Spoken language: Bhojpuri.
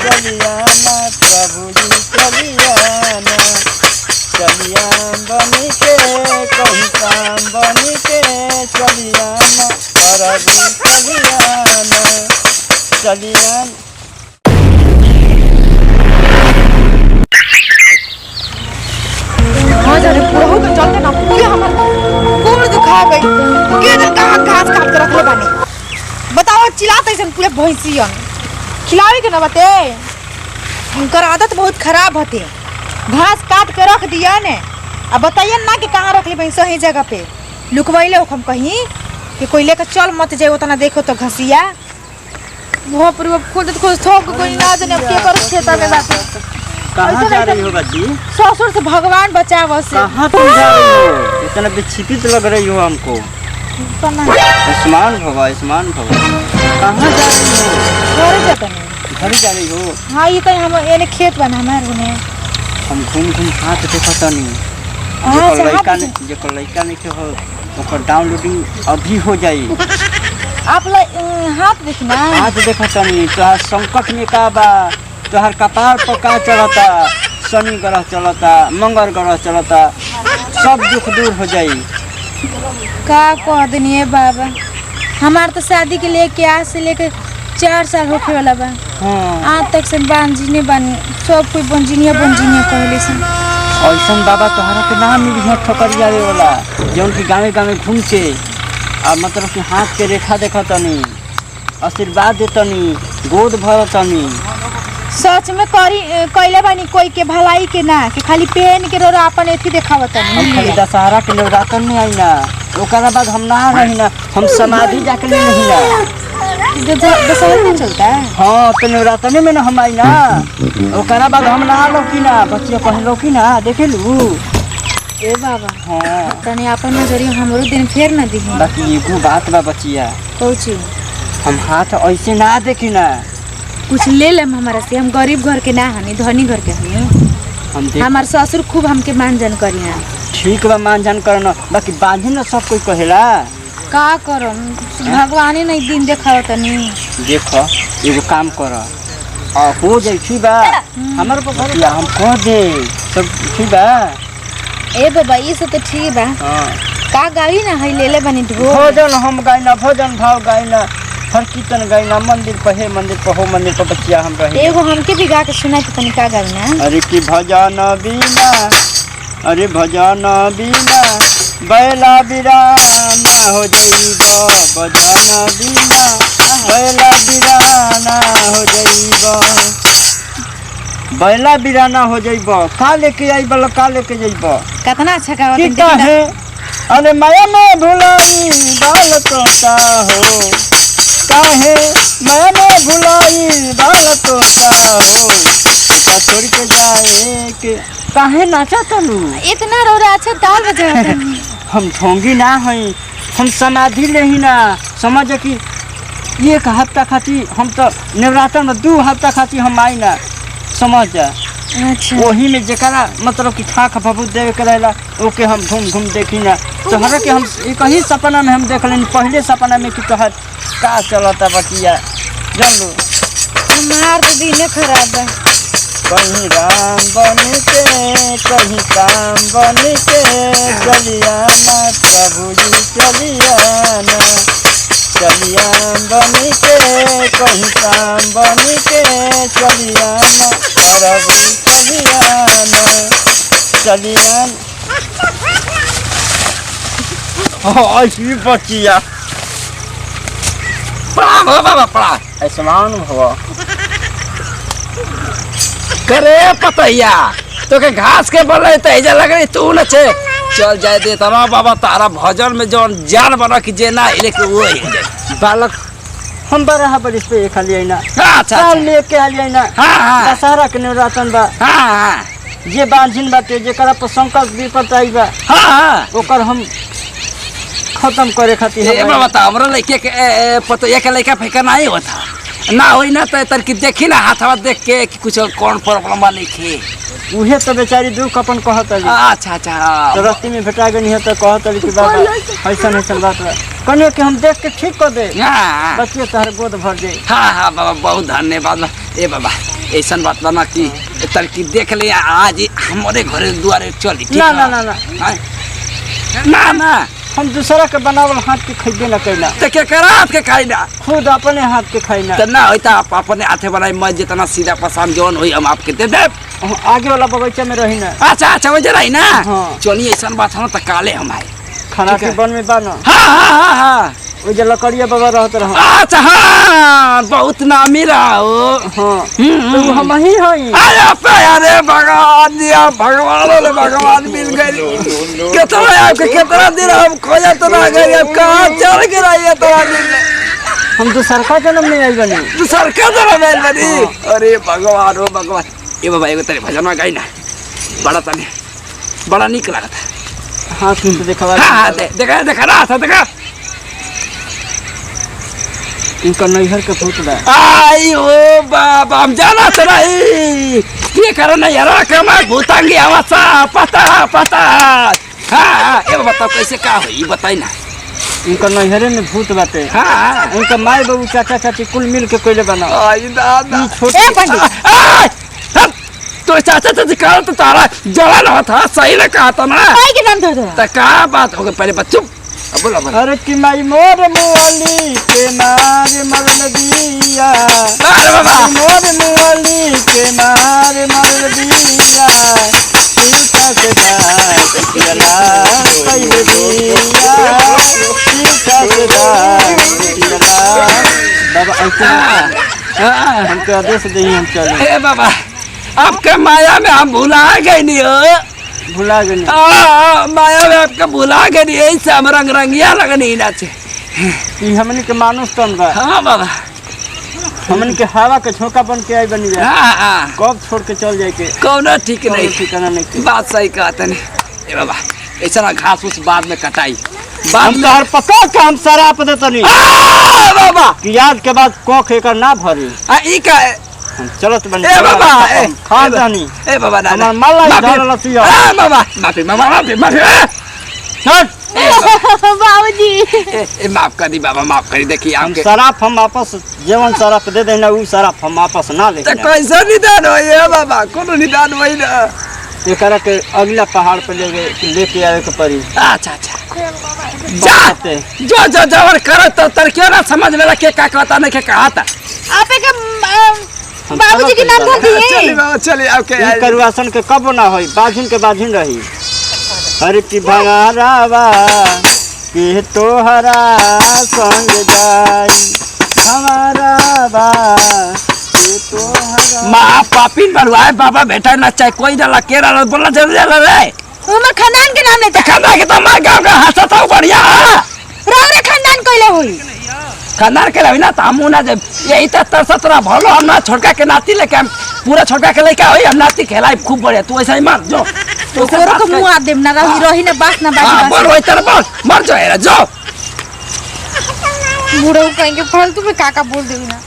चलियाना प्रभु जी चलियाना, चलिया बन के कहीं काम बन के चलियाना प्रभु चलियाना चलिया। चलते ना पूरे हमर गोड़ दुखा गई के दिन कहां घास काट के रखले बानी। बताओ चिल्लाते ऐसे पूरे भैंसियन खिलावे के ना बते। उनकर आदत बहुत खराब होते, घास काट के रख दिया ने। अब बताइए ना कि कहां रखले बानी सही जगह पे लुकवैले हो हम कहीं कि कोई लेकर चल मत जाए उतना देखो तो घसिया वो पूरा खोद थोक कोई ना जाने अब के कर खेत में बात। कहाँ जा रही हो बच्ची? ससुर से भगवान बचाव से। कहाँ तुम जा रही हो? इतना विक्षिपित लग रही हो हमको। आयुष्मान भव आयुष्मान भव। कहाँ जा रही हो? घर जाता नहीं। घर जा रही हो? हाँ ये तो हम ये खेत बना हमारे उन्हें। हम घूम घूम हाथ देखता नहीं। जो लड़का नहीं हो तो डाउनलोडिंग अभी हो जाई। आप हाथ देखना। हाथ देखता नहीं तो संकट में का बा तोहर कपार पर का चलता, शनि ग्रह चलता, मंगल ग्रह चलता, सब दुख दूर हो जाई। का कह दनी बाबा हमार तो शादी के लेके आज से लेके 4 साल होखे वाला बा। हाँ। आज तक से बांझिने बानी सब कोई बंजिनिया कहले से। ऐसन बाबा तोहरा के नाम मिली है ठोकरिया वाला जौन की गाँव गाँव घूम के आ मतलब कि हाथ के रेखा देखतनी, आशीर्वाद देतनी, गोद भरतनी। सच में कइले बानी कोई के भलाई के ना कि खाली पेन के रोरा अपन एथी देखावतनी। हम खाली दशहरा के नवरातन में आई ना, ओकरा बाद हम ना रही ना, हम समाधि जाके ले नहीं ना। दशहरा में चलता है? हाँ तो नवरातन में ना हम आई ना, ओकरा बाद हम ना लो की ना, बच्चिया पहलो की ना देखे लू। ए बाबा हाँ तनी अपन नजरिया हमरो दिन फेर ना दिही। बाकी एगो बात बा बच्चिया, कौची? हम हाथ ऐसे ना देखी ना, कुछ ले लेम हमारा से। हम गरीब घर के ना हनी, धनी घर के हनी। हमार ससुर खूब हमके मानजन करिया। ठीक बा मानजन करना, बाकी बांझे ना सब कोई कहेला। का करम भगवान नहीं दिन देखावतनी। देखो एगो काम कर हो जाई ठीक बा, हमारे पर भरोसा हम कह दे सब ठीक बा। ए बाबा ये सब तो ठीक बा। हाँ का गाई ना है ले ले बनी ढो भोजन हम गाइना, भोजन भाव गाइना, हर कीर्तन गाइना, मंदिर पर है मंदिर पर हो मंदिर पर बच्चिया हम रहे। एगो हमके भी गा के सुनाई तो तनी का गाइना। अरे की भजन बीना, अरे भजन बीना बैला बिराना हो जाइबो, भजन बीना बैला बिराना हो जाइबो, बैला बिराना हो जाइबो। का लेके आइबो, का लेके जाइबो? कितना अच्छा गावत कितना है? अरे माया में भुलाई बाल तोता हो, काहे माया में भुलाई बाल तोता हो, छोड़ के जाए के काहे नाचा तनु? इतना रोरा अच्छा ताल बजावत। हम ढोंगी ना हई, हम समाधि ले ही ना, समझ कि 1 हफ्ता खाती हम तो नवरात्र में 2 हफ्ता खाती हम आई ना, समझ जा। अच्छा वही में जरा मतलब कि खाक भभूत देवे के रहेला ओके हम घूम घूम देखी ना। तोहरा के हम एक ही सपना में हम देख लेनी, पहले सपना में कि तोहर का चलता बटिया जान लो। हमार तो दिन खराब बा। कहीं राम बन के कहीं काम बन के चलियाना प्रभु जी चलियाना, चलिया बन के कहीं काम बन के चलियाना प्रभु चलियाना चलिया। ऐसी बचिया पड़ा आयुष्मान भव। करे पतैया तो के घास के बोले तेजा लग रही तू न छे चल जाए दे तमा बाबा तारा भजन में जौन जान बना कि जे ना हिले के वो ही बालक हम बड़ा बरिस पे खाली आईना। अच्छा साल लेके आली आईना। हां दशहरा के नवरातन बा। हां जे बांझिन बाटे जेकरा पर संकट विपत आई बा, हां ओकर हम खत्म करे खातिर ए बाबा ता हमरा लइके के पतैया के लइका फेंका नहीं होता ना होई ना तो तर की देखी ना हाथवा देख के कि कुछ कौन प्रॉब्लम नहीं खे उहे तो बेचारी दुख अपन कहत रही। अच्छा अच्छा तो रास्ते में भेटा गई है तो कहत रही कि बाबा ऐसा ऐसा बात बा कने के हम देख के ठीक कर दे। हां बच्चे तोहर गोद भर दे। हां हां बाबा बहुत धन्यवाद ए बाबा ऐसा बात बना कि तरकीब देख ले आज हमारे घरे दुआरे चली ठीक ना ना? ना ना ना हाँ? ना ना हम दूसरा के बनावल हाथ के खइबे ना कैला, तो क्या करा हाथ के खाई ना खुद अपने हाथ के खाई ना। तो ना होता आप अपने हाथे बनाई मैं जितना सीधा पसंद जौन हुई हम आपके दे दे। हम आगे वाला बगीचा में रही ना, अच्छा अच्छा वही जरा ना हाँ। चलिए ऐसा बात हो तो काले हम आए। खाना ठीक के है। बन में बाना हाँ हाँ हाँ हाँ वो जो लकड़िया बाबा रहते रहो। अच्छा हाँ बहुत नामी रहा हो। हाँ तो वो हम ही हई। अरे भगवान दिया भगवान ने भगवान मिल गई कितना आपके कितना दिन हम खोजा तो ना गए अब कहाँ चल के रही है तुम्हारा दिन हम तो सरकार जन्म में आई बनी। तू सरकार तो ना बनी। अरे भगवान ओ भगवान ये बाबा एगो तेरे भजन में गई ना बड़ा तने बड़ा निक लगा था। हाँ तुम तो देखा हाँ देखा देखा रहा था देखा इनका नैहर के भूत बा। आई ओ बाबा हम जाना तो नहीं ये करो ना यार के मैं भूतांगी आवासा पता पता। हाँ ये बताओ कैसे का हो ये बताई ना। इनका नैहरे में भूत बाटे। हाँ इनका माई बाबू चाचा चाची कुल मिल के कोयले बना। आई दादा ए पंडित तो चाचा चाची कहा तो तारा जवान हो था सही ना कहा था ना काय के नाम धर दो तो क्या बात हो गई पहले बच्चों अब बोलो बोलो। अरे कि माई मोर मुअली के मार मरल दिया, अरे बाबा मोर मुअली के मार मरल दिया, सीता से घाट पियला कइले दिया, सीता से घाट पियला। बाबा ऐसे हाँ हमके आदेश दही हम चले। ए बाबा आपके माया में हम भुला गए नहीं हो। भुला गए माया में आपका भुला गए नहीं ऐसे हम रंग रंगिया लगनी ना से। ई हमनी के मानुस तन बा, हाँ बाबा हमनी के हवा के झोंका बन के आई बनी जा। हाँ हाँ कब छोड़ के चल जाए के कौनो ठीक नहीं ठिकाना नहीं के। बात सही कहते नहीं। ए बाबा ऐसा ना घास उस बाद में कटाई बाद हम तोहर पका के हम शराप देतनी बाबा कि याद के बाद कोख एकर ना भरी। ई का हम चलत बनी ए बाबा खा जानी ए बाबा ना हमार माला इधर लसिया। ए बाबा माफी मामा माफी माफी हट बाबूजी माफ कर दी बाबा माफ कर दी। देखिए हम आपके शराप हम वापस जीवन शराप दे देना उ शराप हम वापस ना ले तो कैसा निदान हो ये बाबा कोनो निदान वही ना। एकरा के अगला पहाड़ पे लेके आवे के पड़ी। अच्छा अच्छा जा जो जो जवर करो तो तरक्की ना समझ में रखे क्या कहता नहीं क्या कहा था। आपे के बाबूजी के नाम धर चलिए दिए बाबा चलिए आपके ई करवासन के कब ना होई, बाजिन के बाजिन रही। हर की भंगारावा के तोहरा संग जाई, हमारा बा के तोहरा। माँ पापिन बनवाए बाबा बेटा ना चाहे कोई ना लकेरा ना बोलना जरूरी है रे। हमर खानदान के नाम नहीं था। खाना के तो मैं गाँव का हंसा था बढ़िया रावरे खानदान कइले होई खानदान के लवी ना तो हम ना जब यही तो तरसत रहा भलो हम ना छोड़का के नाती लेके हम पूरा छोड़का के लेके होई हम नाती खेलाई खूब बढ़िया तू ऐसा ही मर जो तो कोरो को मुंह आ देम ना रही ना बास ना हाँ बोल बाजी वही तरह बोल मर जो है जो बूढ़ो कहेंगे फालतू में काका बोल देवी ना।